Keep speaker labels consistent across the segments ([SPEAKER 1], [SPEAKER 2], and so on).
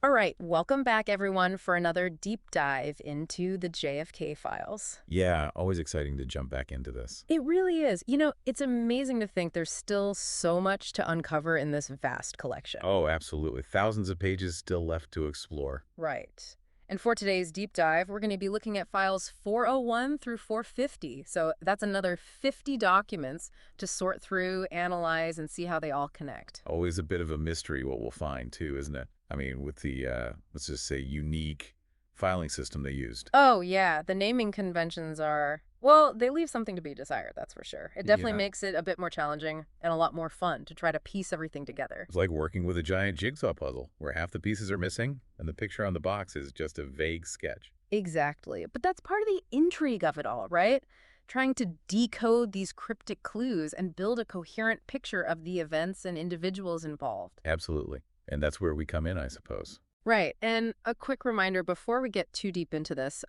[SPEAKER 1] All right, welcome back, everyone, for another deep dive into the JFK files.
[SPEAKER 2] Yeah, always exciting to jump back into this.
[SPEAKER 1] It really is. You know, it's amazing to think there's still so much to uncover in this vast collection.
[SPEAKER 2] Oh, absolutely. Thousands of pages still left to explore.
[SPEAKER 1] Right. And for today's deep dive, we're going to be looking at files 401 through 450. So that's another 50 documents to sort through, analyze, and see how they all connect.
[SPEAKER 2] Always a bit of a mystery what we'll find, too, isn't it? I mean, with the, let's just say, unique filing system they used.
[SPEAKER 1] Oh, yeah, the naming conventions are, well, they leave something to be desired, that's for sure. It definitely
[SPEAKER 2] Yeah,
[SPEAKER 1] makes it a bit more challenging and a lot more fun to try to piece everything together.
[SPEAKER 2] it's like working with a giant jigsaw puzzle where half the pieces are missing and the picture on the box is just a vague sketch.
[SPEAKER 1] Exactly. But that's part of the intrigue of it all, right? Trying to decode these cryptic clues and build a coherent picture of the events and individuals involved.
[SPEAKER 2] Absolutely. And that's where we come in, I suppose.
[SPEAKER 1] Right. And a quick reminder before we get too deep into this,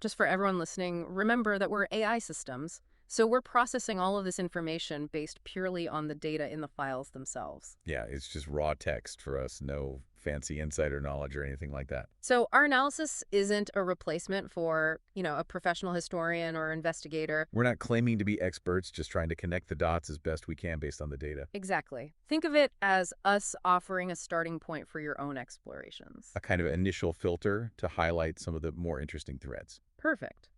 [SPEAKER 1] just for everyone listening, remember that we're AI systems. So we're processing all of this information based purely on the data in the files themselves.
[SPEAKER 2] Yeah, it's just raw text for us, no fancy insider knowledge or anything like that.
[SPEAKER 1] So our analysis isn't a replacement for, a professional historian or investigator.
[SPEAKER 2] We're not claiming to be experts, just trying to connect the dots as best we can based on the data.
[SPEAKER 1] Exactly. Think of it as us offering a starting point for your own explorations.
[SPEAKER 2] A kind of initial filter to highlight some of the more interesting threads.
[SPEAKER 1] Perfect.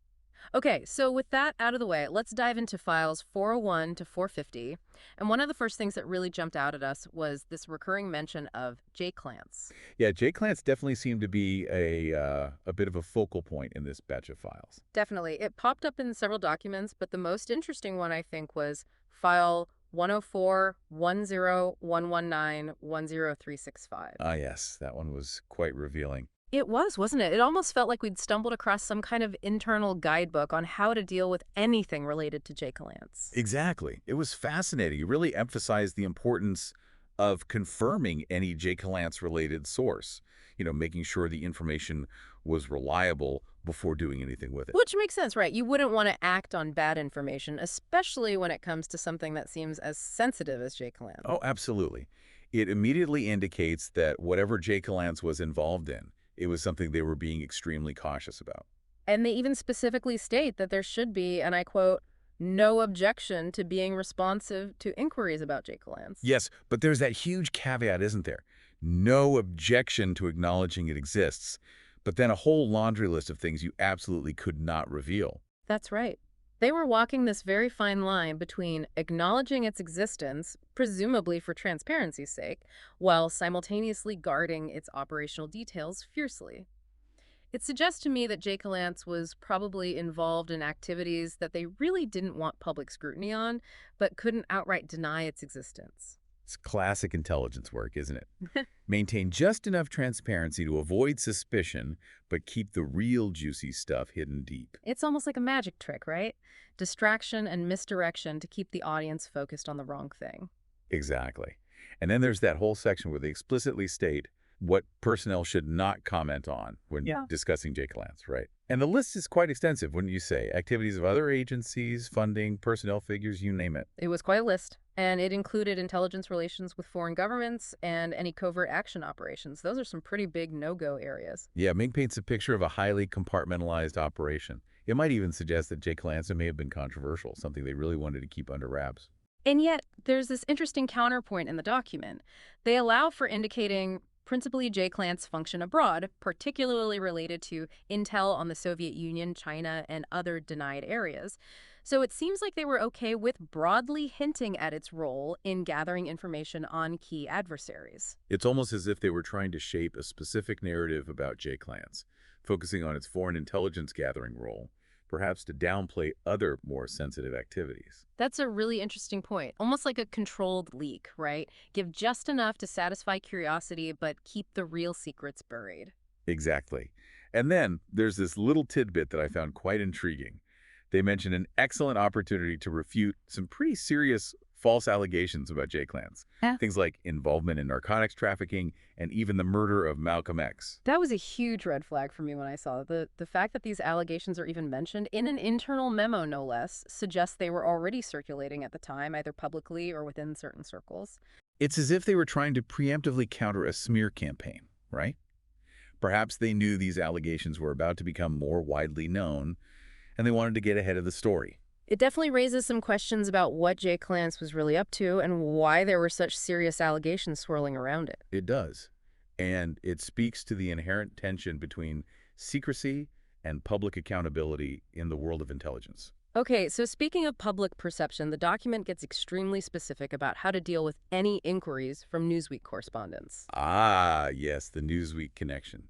[SPEAKER 1] Okay, so with that out of the way, let's dive into files 401 to 450. And one of the first things that really jumped out at us was this recurring mention of J-clans.
[SPEAKER 2] Yeah, JClants definitely seemed to be a bit of a focal point in this batch of files.
[SPEAKER 1] Definitely. It popped up in several documents, but the most interesting one, I think, was file 104 10119 10365.
[SPEAKER 2] Ah, yes, that one was quite revealing.
[SPEAKER 1] It was, wasn't it? It almost felt like we'd stumbled across some kind of internal guidebook on how to deal with anything related to Jake Lance.
[SPEAKER 2] Exactly. It was fascinating. It really emphasized the importance of confirming any JClants-related source, making sure the information was reliable before doing anything with it.
[SPEAKER 1] Which makes sense, right? You wouldn't want to act on bad information, especially when it comes to something that seems as sensitive as Jake Lance.
[SPEAKER 2] Oh, absolutely. It immediately indicates that whatever JClants was involved in, it was something they were being extremely cautious about.
[SPEAKER 1] And they even specifically state that there should be, and I quote, no objection to being responsive to inquiries about Jake Lance.
[SPEAKER 2] Yes, but there's that huge caveat, isn't there? No objection to acknowledging it exists, but then a whole laundry list of things you absolutely could not reveal.
[SPEAKER 1] That's right. They were walking this very fine line between acknowledging its existence, presumably for transparency's sake, while simultaneously guarding its operational details fiercely. It suggests to me that Jake Lance was probably involved in activities that they really didn't want public scrutiny on, but couldn't outright deny its existence.
[SPEAKER 2] It's classic intelligence work, isn't it? Maintain just enough transparency to avoid suspicion, but keep the real juicy stuff hidden deep.
[SPEAKER 1] It's almost like a magic trick, right? Distraction and misdirection to keep the audience focused on the wrong thing.
[SPEAKER 2] Exactly. And then there's that whole section where they explicitly state what personnel should not comment on when discussing JClants, right? And the list is quite extensive, wouldn't you say? Activities of other agencies, funding, personnel figures, you name it.
[SPEAKER 1] It was quite a list, and it included intelligence relations with foreign governments and any covert action operations. Those are some pretty big no-go areas.
[SPEAKER 2] Yeah, Ming paints a picture of a highly compartmentalized operation. It might even suggest that JClants may have been controversial, something they really wanted to keep under wraps.
[SPEAKER 1] And yet, there's this interesting counterpoint in the document. They allow for indicating principally J-Clans function abroad, particularly related to intel on the Soviet Union, China, and other denied areas. So it seems like they were okay with broadly hinting at its role in gathering information on key adversaries.
[SPEAKER 2] It's almost as if they were trying to shape a specific narrative about JClants, focusing on its foreign intelligence gathering role, perhaps to downplay other more sensitive activities.
[SPEAKER 1] That's a really interesting point. Almost like a controlled leak, right? Give just enough to satisfy curiosity, but keep the real secrets buried.
[SPEAKER 2] Exactly. And then there's this little tidbit that I found quite intriguing. They mention an excellent opportunity to refute some pretty serious false allegations about JClants.
[SPEAKER 1] Yeah.
[SPEAKER 2] Things like involvement in narcotics trafficking and even the murder of Malcolm X.
[SPEAKER 1] That was a huge red flag for me when I saw it. The fact that these allegations are even mentioned in an internal memo, no less, suggests they were already circulating at the time, either publicly or within certain circles.
[SPEAKER 2] It's as if they were trying to preemptively counter a smear campaign. right? Perhaps they knew these allegations were about to become more widely known, and they wanted to get ahead of the story.
[SPEAKER 1] It definitely raises some questions about what Jay Clance was really up to and why there were such serious allegations swirling around it.
[SPEAKER 2] It does. And it speaks to the inherent tension between secrecy and public accountability in the world of intelligence.
[SPEAKER 1] Okay, so speaking of public perception, the document gets extremely specific about how to deal with any inquiries from Newsweek correspondents.
[SPEAKER 2] Ah, yes, the Newsweek connection.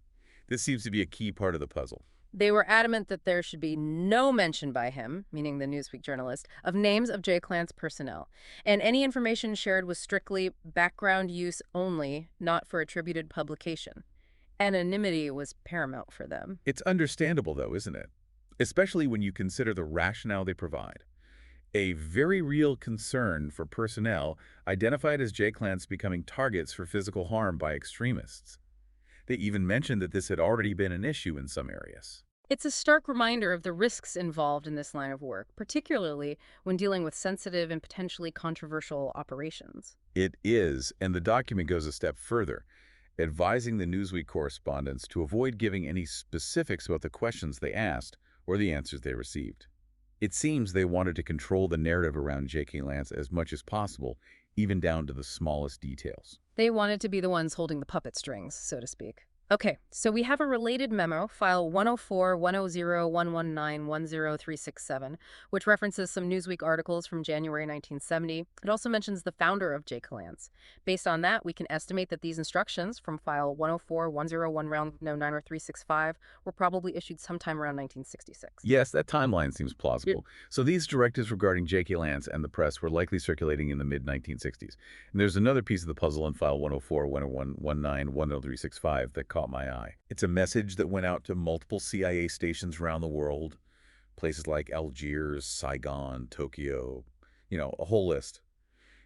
[SPEAKER 2] This seems to be a key part of the puzzle.
[SPEAKER 1] They were adamant that there should be no mention by him, meaning the Newsweek journalist, of names of J. Clance personnel. And any information shared was strictly background use only, not for attributed publication. Anonymity was paramount for them.
[SPEAKER 2] It's understandable, though, isn't it? Especially when you consider the rationale they provide. A very real concern for personnel identified as J-Clans becoming targets for physical harm by extremists. They even mentioned that this had already been an issue in some areas.
[SPEAKER 1] It's a stark reminder of the risks involved in this line of work, particularly when dealing with sensitive and potentially controversial operations.
[SPEAKER 2] It is, and the document goes a step further, advising the Newsweek correspondents to avoid giving any specifics about the questions they asked or the answers they received. It seems they wanted to control the narrative around J.K. Lance as much as possible, even down to the smallest details.
[SPEAKER 1] They wanted to be the ones holding the puppet strings, so to speak. Okay, so we have a related memo, file 104-100-119-10367, which references some Newsweek articles from January 1970. It also mentions the founder of J. Clance. Based on that, we can estimate that these instructions from file 104-101-90365 were probably issued sometime around 1966.
[SPEAKER 2] Yes, that timeline seems plausible. So these directives regarding J.K. Lance and the press were likely circulating in the mid-1960s. And there's another piece of the puzzle in file 104-101-19-10365 that caught my eye. It's a message that went out to multiple CIA stations around the world, places like Algiers, Saigon, Tokyo, a whole list.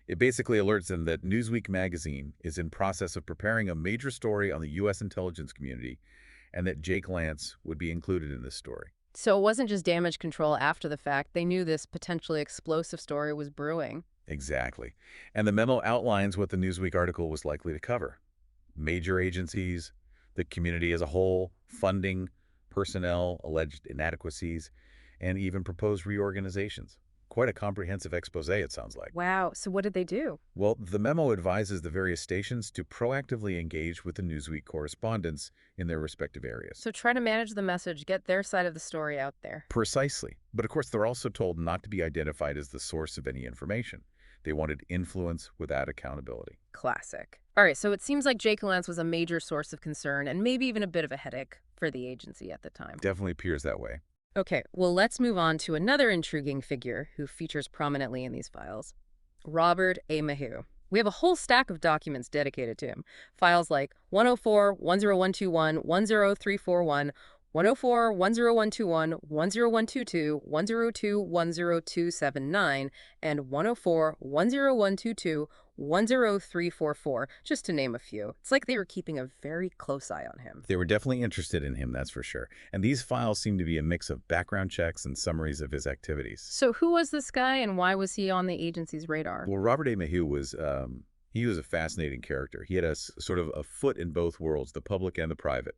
[SPEAKER 2] It basically alerts them that Newsweek magazine is in process of preparing a major story on the U.S. intelligence community and that Jake Lance would be included in this story.
[SPEAKER 1] So it wasn't just damage control after the fact. They knew this potentially explosive story was brewing.
[SPEAKER 2] Exactly. And the memo outlines what the Newsweek article was likely to cover. Major agencies, the community as a whole, funding, personnel, alleged inadequacies, and even proposed reorganizations. Quite a comprehensive expose, it sounds like.
[SPEAKER 1] Wow, so what did they do?
[SPEAKER 2] Well, the memo advises the various stations to proactively engage with the Newsweek correspondents in their respective areas.
[SPEAKER 1] So try to manage the message, get their side of the story out there.
[SPEAKER 2] Precisely. But of course, they're also told not to be identified as the source of any information. They wanted influence without accountability.
[SPEAKER 1] Classic. All right, so it seems like Jake Lance was a major source of concern and maybe even a bit of a headache for the agency at the time.
[SPEAKER 2] Definitely appears that way.
[SPEAKER 1] Okay, well, let's move on to another intriguing figure who features prominently in these files. Robert A. Maheu. We have a whole stack of documents dedicated to him. Files like 104, 10121, 10341, 104, 10121, 10122, 102, 10279, and 104, 10122, 10344, just to name a few. It's like they were keeping a very close eye on him.
[SPEAKER 2] They were definitely interested in him, that's for sure. And these files seem to be a mix of background checks and summaries of his activities.
[SPEAKER 1] So who was this guy and why was he on the agency's radar?
[SPEAKER 2] Well, Robert A. Maheu was he was a fascinating character. He had sort of a foot in both worlds, the public and the private.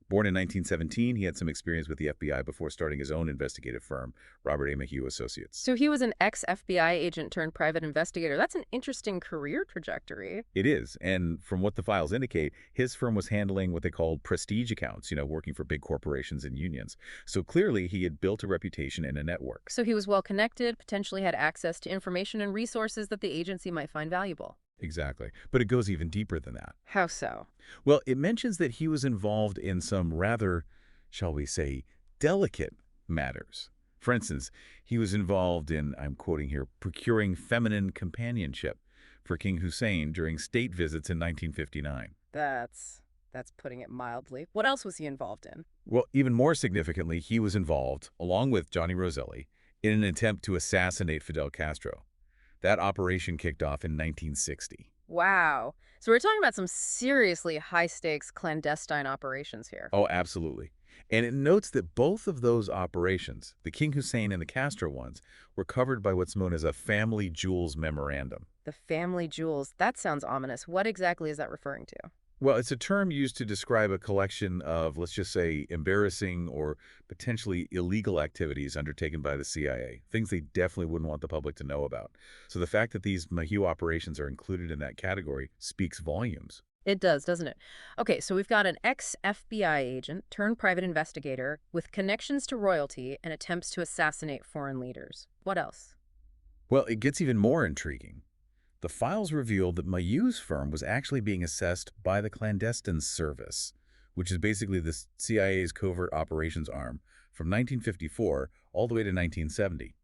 [SPEAKER 2] Born in 1917, he had some experience with the FBI before starting his own investigative firm, Robert A. Maheu Associates.
[SPEAKER 1] So he was an ex-FBI agent turned private investigator. That's an interesting career trajectory.
[SPEAKER 2] It is, and from what the files indicate, his firm was handling what they called prestige accounts, working for big corporations and unions. So clearly, he had built a reputation and a network.
[SPEAKER 1] So he was well-connected, potentially had access to information and resources that the agency might find valuable.
[SPEAKER 2] Exactly. But it goes even deeper than that.
[SPEAKER 1] How so?
[SPEAKER 2] Well, it mentions that he was involved in some rather, shall we say, delicate matters. For instance, he was involved in, I'm quoting here, procuring feminine companionship for King Hussein during state visits in 1959.
[SPEAKER 1] That's putting it mildly. What else was he involved in?
[SPEAKER 2] Well, even more significantly, he was involved, along with Johnny Roselli, in an attempt to assassinate Fidel Castro. That operation kicked off in 1960.
[SPEAKER 1] Wow. So we're talking about some seriously high-stakes clandestine operations here.
[SPEAKER 2] Oh, absolutely. And it notes that both of those operations, the King Hussein and the Castro ones, were covered by what's known as a family jewels memorandum.
[SPEAKER 1] The family jewels. That sounds ominous. What exactly is that referring to?
[SPEAKER 2] Well, it's a term used to describe a collection of, let's just say, embarrassing or potentially illegal activities undertaken by the CIA, things they definitely wouldn't want the public to know about. So the fact that these Maheu operations are included in that category speaks volumes.
[SPEAKER 1] It does, doesn't it? Okay, so we've got an ex-FBI agent turned private investigator with connections to royalty and attempts to assassinate foreign leaders. What else?
[SPEAKER 2] Well, it gets even more intriguing. The files revealed that Mayu's firm was actually being assessed by the clandestine service, which is basically the CIA's covert operations arm, from 1954 all the way to 1970.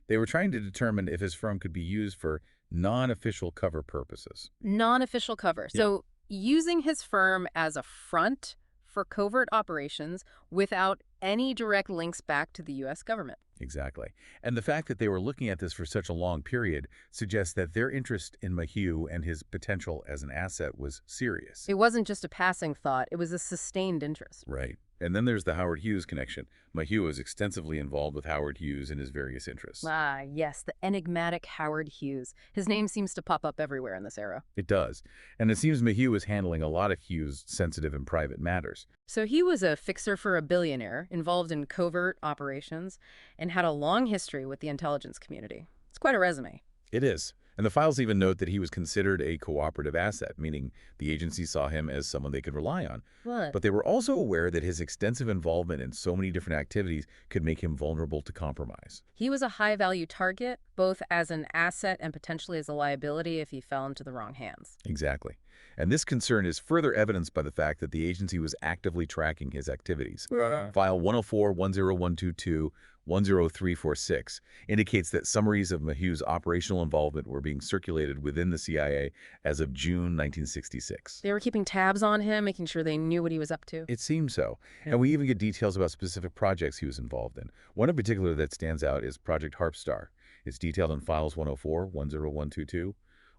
[SPEAKER 2] They were trying to determine if his firm could be used for non-official cover purposes.
[SPEAKER 1] Non-official cover.
[SPEAKER 2] Yeah.
[SPEAKER 1] So using his firm as a front for covert operations without any direct links back to the U.S. government.
[SPEAKER 2] Exactly. And the fact that they were looking at this for such a long period suggests that their interest in Maheu and his potential as an asset was serious.
[SPEAKER 1] It wasn't just a passing thought, it was a sustained interest.
[SPEAKER 2] Right. And then there's the Howard Hughes connection. Maheu was extensively involved with Howard Hughes and his various interests.
[SPEAKER 1] Ah, yes, the enigmatic Howard Hughes. His name seems to pop up everywhere in this era.
[SPEAKER 2] It does. And it seems Maheu was handling a lot of Hughes' sensitive and private matters.
[SPEAKER 1] So he was a fixer for a billionaire, involved in covert operations, and had a long history with the intelligence community. It's quite a resume.
[SPEAKER 2] It is. And the files even note that he was considered a cooperative asset, meaning the agency saw him as someone they could rely on.
[SPEAKER 1] What?
[SPEAKER 2] But they were also aware that his extensive involvement in so many different activities could make him vulnerable to compromise.
[SPEAKER 1] He was a high-value target, both as an asset and potentially as a liability if he fell into the wrong hands.
[SPEAKER 2] Exactly. And this concern is further evidenced by the fact that the agency was actively tracking his activities. File 104-10122 10346 indicates that summaries of Maheu's operational involvement were being circulated within the CIA as of June 1966.
[SPEAKER 1] They were keeping tabs on him, making sure they knew what he was up to.
[SPEAKER 2] It seems so.
[SPEAKER 1] Yeah.
[SPEAKER 2] And we even get details about specific projects he was involved in. One in particular that stands out is Project Harpstar. It's detailed in files 104-10122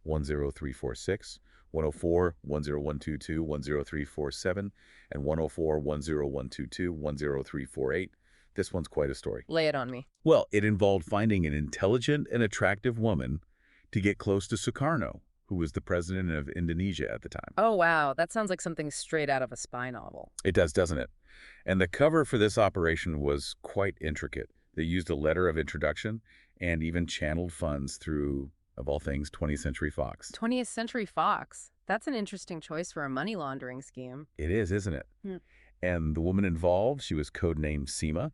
[SPEAKER 2] 10346, 104-10122 10347, and 104-10122 10348. This one's quite a story.
[SPEAKER 1] Lay it on me.
[SPEAKER 2] Well, it involved finding an intelligent and attractive woman to get close to Sukarno, who was the president of Indonesia at the time.
[SPEAKER 1] Oh, wow. That sounds like something straight out of a spy novel.
[SPEAKER 2] It does, doesn't it? And the cover for this operation was quite intricate. They used a letter of introduction and even channeled funds through, of all things, 20th Century Fox.
[SPEAKER 1] 20th Century Fox. That's an interesting choice for a money laundering scheme.
[SPEAKER 2] It is, isn't it?
[SPEAKER 1] Hmm.
[SPEAKER 2] And the woman involved, she was codenamed Seema.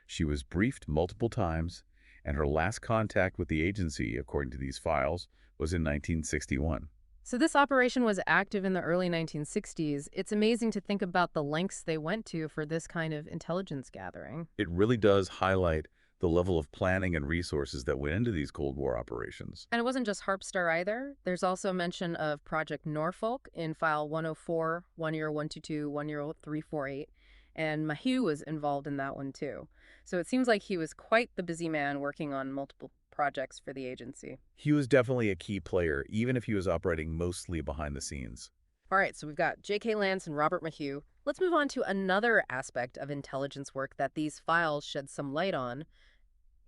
[SPEAKER 2] She was briefed multiple times, and her last contact with the agency, according to these files, was in 1961.
[SPEAKER 1] So this operation was active in the early 1960s. It's amazing to think about the lengths they went to for this kind of intelligence gathering.
[SPEAKER 2] It really does highlight the level of planning and resources that went into these Cold War operations.
[SPEAKER 1] And it wasn't just Harpstar either. There's also mention of Project Norfolk in file 104, 10122, 10348. And Maheu was involved in that one too. So it seems like he was quite the busy man working on multiple projects for the agency.
[SPEAKER 2] He was definitely a key player, even if he was operating mostly behind the scenes.
[SPEAKER 1] All right, so we've got J.K. Lance and Robert Maheu. Let's move on to another aspect of intelligence work that these files shed some light on: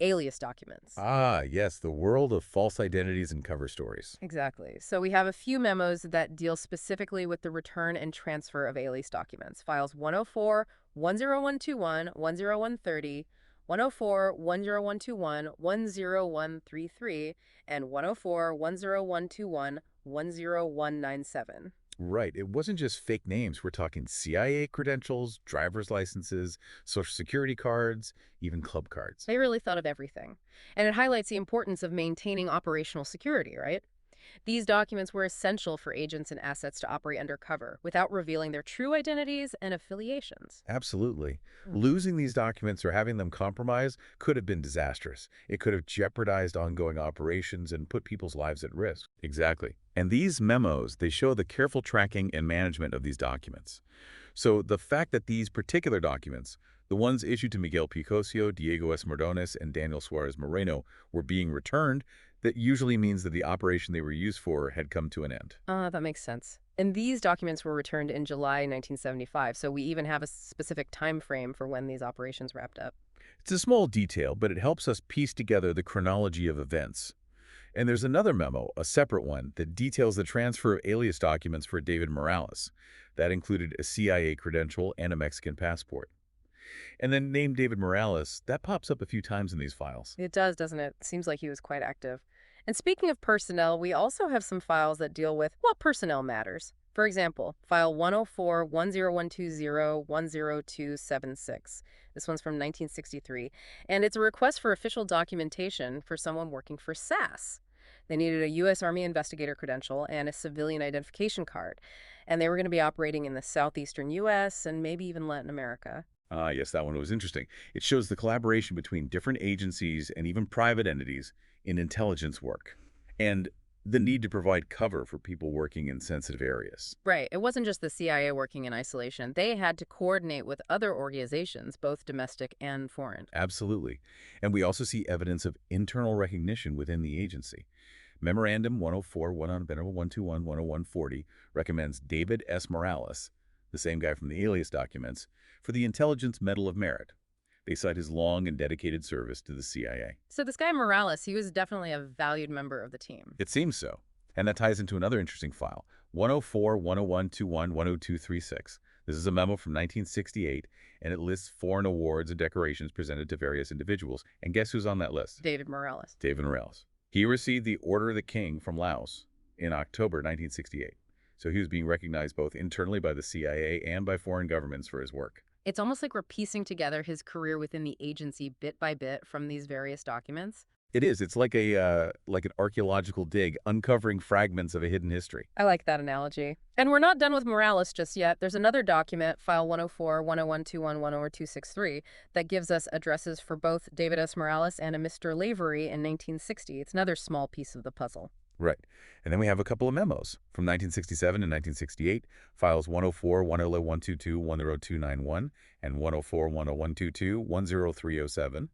[SPEAKER 1] alias documents.
[SPEAKER 2] Ah, yes, the world of false identities and cover stories.
[SPEAKER 1] Exactly. So we have a few memos that deal specifically with the return and transfer of alias documents. Files 104, 10121, 10130, 104, 10121, 10133, and 104, 10121, 10197.
[SPEAKER 2] Right. It wasn't just fake names. We're talking CIA credentials, driver's licenses, social security cards, even club cards.
[SPEAKER 1] They really thought of everything. And it highlights the importance of maintaining operational security, right? These documents were essential for agents and assets to operate undercover without revealing their true identities and affiliations.
[SPEAKER 2] Absolutely. Losing these documents or having them compromised could have been disastrous. It could have jeopardized ongoing operations and put people's lives at risk. Exactly. And these memos, they show the careful tracking and management of these documents. So the fact that these particular documents, the ones issued to Miguel Picosio, Diego S. Mardones, and Daniel Suarez Moreno, were being returned, that usually means that the operation they were used for had come to an end.
[SPEAKER 1] That makes sense. And these documents were returned in July 1975, so we even have a specific time frame for when these operations wrapped up.
[SPEAKER 2] It's a small detail, but it helps us piece together the chronology of events. And there's another memo, a separate one, that details the transfer of alias documents for David Morales. That included a CIA credential and a Mexican passport. And then name David Morales, that pops up a few times in these files.
[SPEAKER 1] It does, doesn't it? Seems like he was quite active. And speaking of personnel, we also have some files that deal with what personnel matters. For example, file 104-10120-10276. This one's from 1963, and it's a request for official documentation for someone working for SAS. They needed a U.S. Army investigator credential and a civilian identification card, and they were going to be operating in the southeastern U.S. and maybe even Latin America.
[SPEAKER 2] Ah, yes, that one was interesting. It shows the collaboration between different agencies and even private entities in intelligence work, and the need to provide cover for people working in sensitive areas.
[SPEAKER 1] Right. It wasn't just the CIA working in isolation. They had to coordinate with other organizations, both domestic and foreign.
[SPEAKER 2] Absolutely. And we also see evidence of internal recognition within the agency. Memorandum 104, 121, 10140 recommends David S. Morales, the same guy from the alias documents, for the Intelligence Medal of Merit. They cite his long and dedicated service to the CIA.
[SPEAKER 1] So this guy Morales, he was definitely a valued member of the team.
[SPEAKER 2] It seems so. And that ties into another interesting file, 104, 10121, 10236. This is a memo from 1968, and it lists foreign awards and decorations presented to various individuals. And guess who's on that list?
[SPEAKER 1] David Morales.
[SPEAKER 2] David Morales. He received the Order of the King from Laos in October 1968. So he was being recognized both internally by the CIA and by foreign governments for his work.
[SPEAKER 1] It's almost like we're piecing together his career within the agency bit by bit from these various documents.
[SPEAKER 2] It is. It's like an archaeological dig, uncovering fragments of a hidden history.
[SPEAKER 1] I like that analogy. And we're not done with Morales just yet. There's another document, file 104-10121-10263, that gives us addresses for both David S. Morales and a Mr. Lavery in 1960. It's another small piece of the puzzle.
[SPEAKER 2] Right. And then we have a couple of memos from 1967 and 1968, files 104-10122-10291 and 104-10122-10307.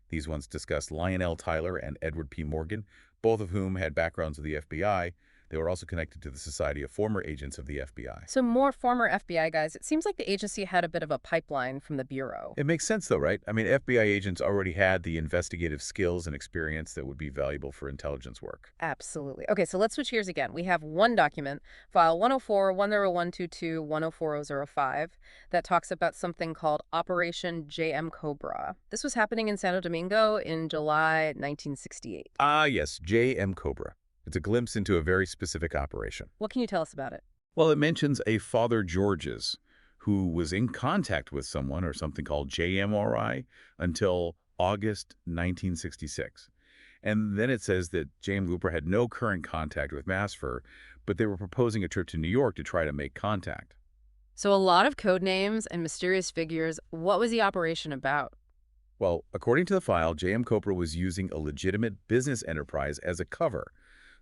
[SPEAKER 2] These ones discuss Lionel Tyler and Edward P. Morgan, both of whom had backgrounds with the FBI. They were also connected to the Society of Former Agents of the FBI.
[SPEAKER 1] So more former FBI guys. It seems like the agency had a bit of a pipeline from the Bureau.
[SPEAKER 2] It makes sense, though, right? I mean, FBI agents already had the investigative skills and experience that would be valuable for intelligence work.
[SPEAKER 1] Absolutely. Okay, so let's switch gears again. We have one document, file 104-10122-10405, that talks about something called Operation JM Cobra. This was happening in Santo Domingo in July 1968.
[SPEAKER 2] Ah, yes, J.M. Cobra. It's a glimpse into a very specific operation.
[SPEAKER 1] What can you tell us about it?
[SPEAKER 2] Well, it mentions a Father George's who was in contact with someone or something called JMRI until August 1966. And then it says that J.M. Cooper had no current contact with Masfer, but they were proposing a trip to New York to try to make contact.
[SPEAKER 1] So a lot of code names and mysterious figures. What was the operation about?
[SPEAKER 2] Well, according to the file, J.M. Cooper was using a legitimate business enterprise as a cover.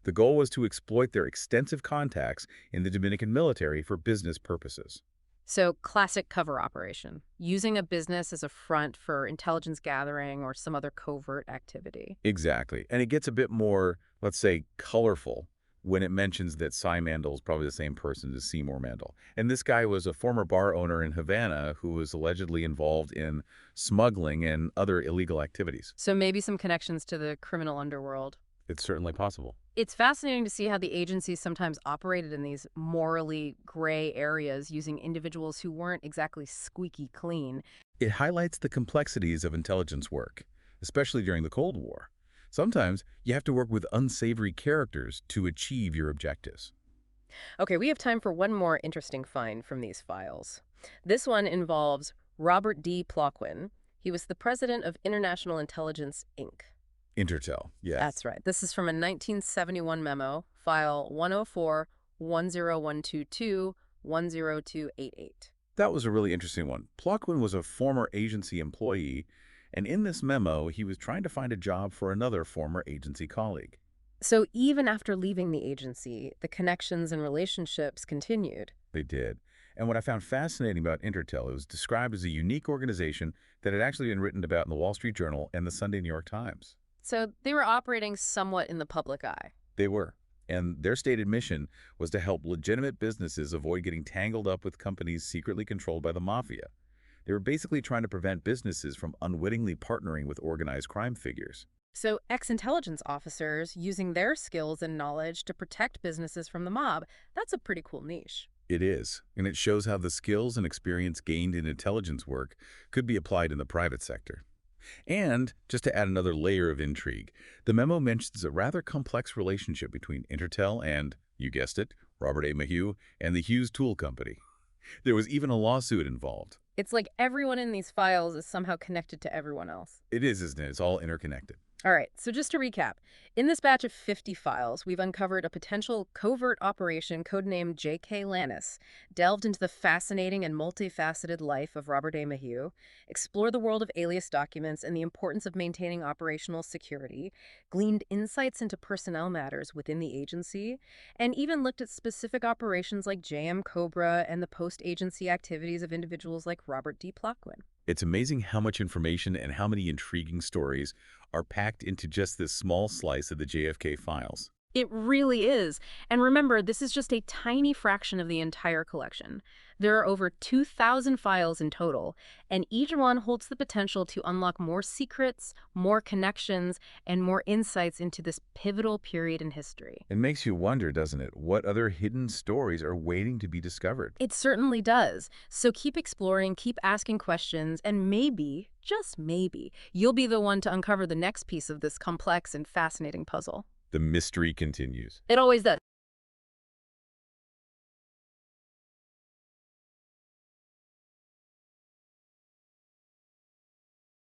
[SPEAKER 2] The goal was to exploit their extensive contacts in the Dominican military for business purposes.
[SPEAKER 1] So classic cover operation, using a business as a front for intelligence gathering or some other covert activity.
[SPEAKER 2] Exactly. And it gets a bit more, let's say, colorful when it mentions that Cy Mandel is probably the same person as Seymour Mandel. And this guy was a former bar owner in Havana who was allegedly involved in smuggling and other illegal activities.
[SPEAKER 1] So maybe some connections to the criminal underworld.
[SPEAKER 2] It's certainly possible.
[SPEAKER 1] It's fascinating to see how the agency sometimes operated in these morally gray areas using individuals who weren't exactly squeaky clean.
[SPEAKER 2] It highlights the complexities of intelligence work, especially during the Cold War. Sometimes you have to work with unsavory characters to achieve your objectives.
[SPEAKER 1] Okay, we have time for one more interesting find from these files. This one involves Robert D. Ploquin. He was the president of International Intelligence, Inc.
[SPEAKER 2] Intertel, yes.
[SPEAKER 1] That's right. This is from a 1971 memo, file 104-10122-10288.
[SPEAKER 2] That was a really interesting one. Ploquin was a former agency employee, and in this memo, he was trying to find a job for another former agency colleague.
[SPEAKER 1] So even after leaving the agency, the connections and relationships continued.
[SPEAKER 2] They did. And what I found fascinating about Intertel, it was described as a unique organization that had actually been written about in the Wall Street Journal and the Sunday New York Times.
[SPEAKER 1] So they were operating somewhat in the public eye.
[SPEAKER 2] They were. And their stated mission was to help legitimate businesses avoid getting tangled up with companies secretly controlled by the mafia. They were basically trying to prevent businesses from unwittingly partnering with organized crime figures.
[SPEAKER 1] So, ex-intelligence officers using their skills and knowledge to protect businesses from the mob, that's a pretty cool niche.
[SPEAKER 2] It is, and it shows how the skills and experience gained in intelligence work could be applied in the private sector. And, just to add another layer of intrigue, the memo mentions a rather complex relationship between Intertel and, you guessed it, Robert A. Maheu and the Hughes Tool Company. There was even a lawsuit involved.
[SPEAKER 1] It's like everyone in these files is somehow connected to everyone else.
[SPEAKER 2] It is, isn't it? It's all interconnected.
[SPEAKER 1] All right, so just to recap, in this batch of 50 files, we've uncovered a potential covert operation codenamed JK Lannis, delved into the fascinating and multifaceted life of Robert A. Maheu, explored the world of alias documents and the importance of maintaining operational security, gleaned insights into personnel matters within the agency, and even looked at specific operations like JM Cobra and the post-agency activities of individuals like Robert D. Plotkin.
[SPEAKER 2] It's amazing how much information and how many intriguing stories are packed into just this small slice of the JFK files.
[SPEAKER 1] It really is. And remember, this is just a tiny fraction of the entire collection. There are over 2,000 files in total, and each one holds the potential to unlock more secrets, more connections, and more insights into this pivotal period in history.
[SPEAKER 2] It makes you wonder, doesn't it, what other hidden stories are waiting to be discovered?
[SPEAKER 1] It certainly does. So keep exploring, keep asking questions, and maybe, just maybe, you'll be the one to uncover the next piece of this complex and fascinating puzzle.
[SPEAKER 2] The mystery continues.
[SPEAKER 1] It always does.